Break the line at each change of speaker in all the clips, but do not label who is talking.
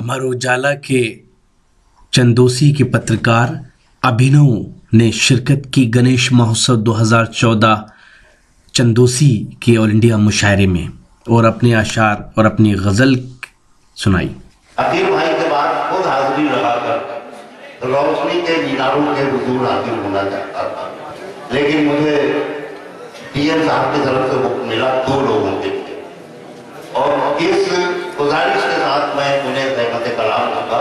हमारे उजाला के चंदोसी के पत्रकार अभिनव ने शिरकत की गणेश महोत्सव 2014 चंदोसी के ऑल इंडिया मुशायरे में और अपने अशार और अपनी गजल सुनाई।
अकील भाई के बाद खुद हाजिरी लगाकर रोशनी के मीनारों के हुजूर हाजिर होना चाहता था, लेकिन मुझे पीएम साहब की तरफ से बुक मिला 2 लोगों के लिए, और इस गुजारिश के साथ मैं उन्हें रहमत कलाम दूंगा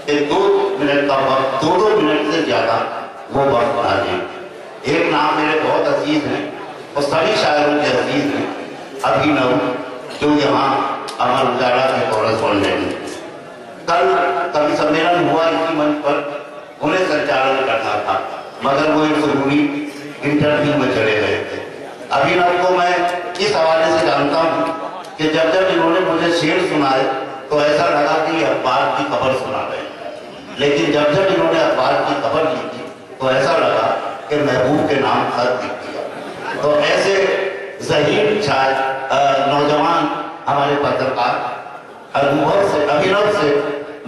कि 2 मिनट का वक्त 2 मिनट से ज्यादा वो वक्त ना दें। एक नाम मेरे बहुत अजीज हैं और सभी शायरों के अजीज हैं, अभिनव, जो यहाँ अमर उजाला के कॉरेस्पॉन्डेंट। कल कवि सम्मेलन हुआ इसी मंच पर, उन्हें संचालन करना था, मगर वो एक जरूरी इंटरव्यू में चले गए थे। अभिनव को मैं इस हवाले से जानता हूँ कि जब जब इन्होंने मुझे शेर सुनाए तो ऐसा लगा कि अखबार की खबर सुना रहे हैं, लेकिन जब जब इन्होंने अखबार की खबर लिखी तो ऐसा लगा कि महबूब के नाम खत लिख दिया। तो ऐसे ज़हीन शायद नौजवान हमारे पत्रकार अभिनव से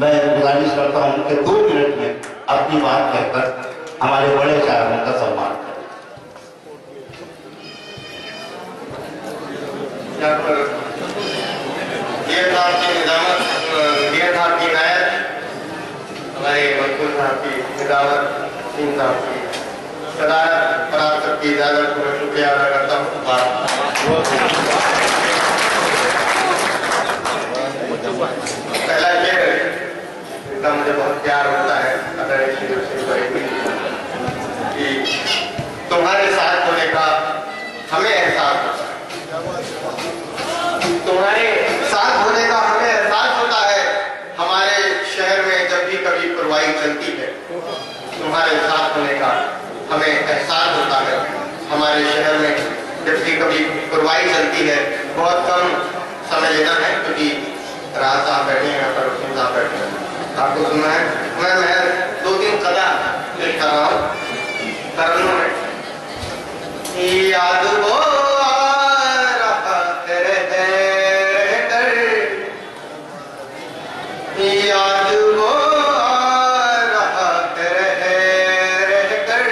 मैं गुजारिश करता हूँ कि 2 मिनट में अपनी बात कहकर हमारे बड़े शायरों का सम्मान करें।
हमारे मंसूर साहब की निजामत, सिंह साहब की सदारत और आप सबकी इजाजत को मैं शुक्रिया अदा करता हूँ। पहला शेर इसका मुझे बहुत प्यार होता है, कि तुम्हारे साथ होने का हमें एहसास होता है, तुम्हारे साथ होने का हमें एहसास होता है। हमारे शहर में जब भी कभी पुरवाई चलती है, तुम्हारे साथ होने का हमें एहसास होता है। हमारे शहर में जब भी कभी पुरवाई चलती है, बहुत कम समय लेना है क्योंकि राज साहब बैठे हैं, पर साहब बैठे हैं, आपको सुनना है। मैं 2-3 कदा लिख रहा हूँ तरन्नुम में। याद वो याद वो आ रहा रह कर,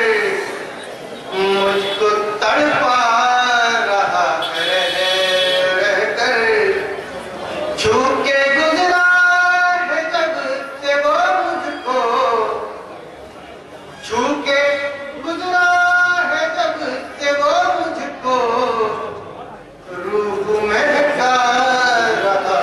मुझको तड़पा रहा रह कर, छू के गुजरा है जब से वो मुझको, छू के गुजरा है जब से वो मुझको, रूह में ढा रहा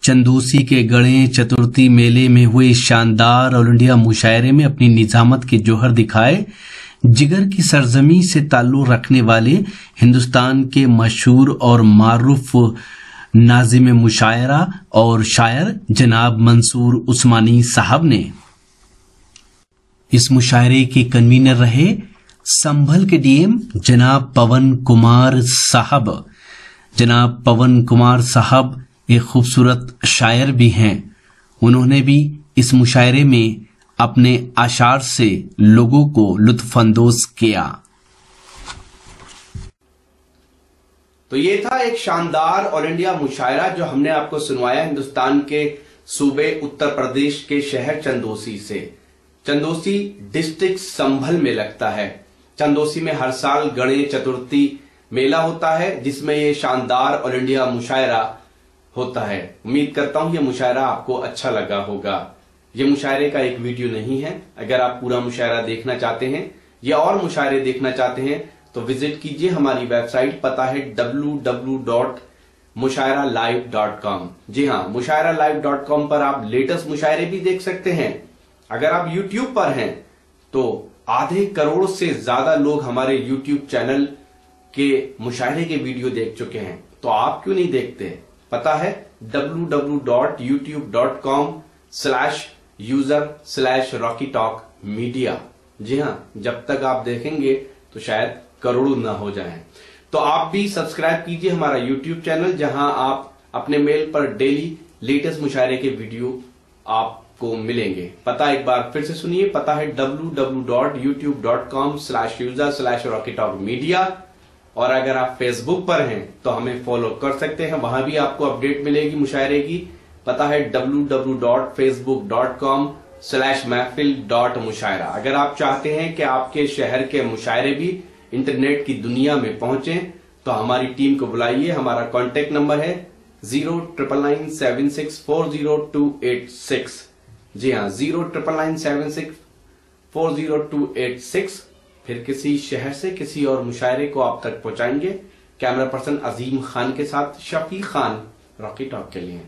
चंदोसी के गणेश चतुर्थी मेले में हुए शानदार ऑल इंडिया मुशायरे में अपनी निजामत के जौहर दिखाए जिगर की सरजमी से ताल्लुक़ रखने वाले हिंदुस्तान के मशहूर और मारूफ नाज़िम मुशायरा और शायर जनाब मंसूर उस्मानी साहब ने इस मुशायरे के कन्वीनर रहे। संभल के डीएम जनाब पवन कुमार साहब। जनाब पवन कुमार साहब एक खूबसूरत शायर भी हैं। उन्होंने भी इस मुशायरे में अपने अशार से लोगों को लुत्फानंदोज किया।
तो ये था एक शानदार ऑल इंडिया मुशायरा जो हमने आपको सुनवाया हिंदुस्तान के सूबे उत्तर प्रदेश के शहर चंदौसी से। चंदौसी डिस्ट्रिक्ट संभल में लगता है। चंदौसी में हर साल गणेश चतुर्थी मेला होता है जिसमें ये शानदार ऑल इंडिया मुशायरा होता है। उम्मीद करता हूं ये मुशायरा आपको अच्छा लगा होगा। ये मुशायरे का एक वीडियो नहीं है। अगर आप पूरा मुशायरा देखना चाहते हैं या और मुशायरे देखना चाहते हैं तो विजिट कीजिए हमारी वेबसाइट, पता है www.mushairalive.com। जी हाँ, mushairalive.com पर आप लेटेस्ट मुशायरे भी देख सकते हैं। अगर आप YouTube पर हैं तो 1.5 करोड़ से ज्यादा लोग हमारे YouTube चैनल के मुशायरे के वीडियो देख चुके हैं, तो आप क्यों नहीं देखते? पता है www.youtube.com/user/rockytalkmedia। जी हाँ, जब तक आप देखेंगे तो शायद करोड़ों ना हो जाएं। तो आप भी सब्सक्राइब कीजिए हमारा YouTube चैनल, जहां आप अपने मेल पर डेली लेटेस्ट मुशायरे के वीडियो आपको मिलेंगे। पता एक बार फिर से सुनिए, पता है www.youtube.com/user/rockytalkmedia। और अगर आप फेसबुक पर हैं तो हमें फॉलो कर सकते हैं, वहां भी आपको अपडेट मिलेगी मुशायरे की। पता है www.facebook.com/महफिल.मुशायरा। अगर आप चाहते हैं कि आपके शहर के मुशायरे भी इंटरनेट की दुनिया में पहुंचे तो हमारी टीम को बुलाइए। हमारा कॉन्टेक्ट नंबर है 09997640286। जी हाँ, 09997640286। फिर किसी शहर से किसी और मुशायरे को आप तक पहुंचाएंगे। कैमरा पर्सन अजीम खान के साथ शफी खान, रॉकी टॉक के लिए।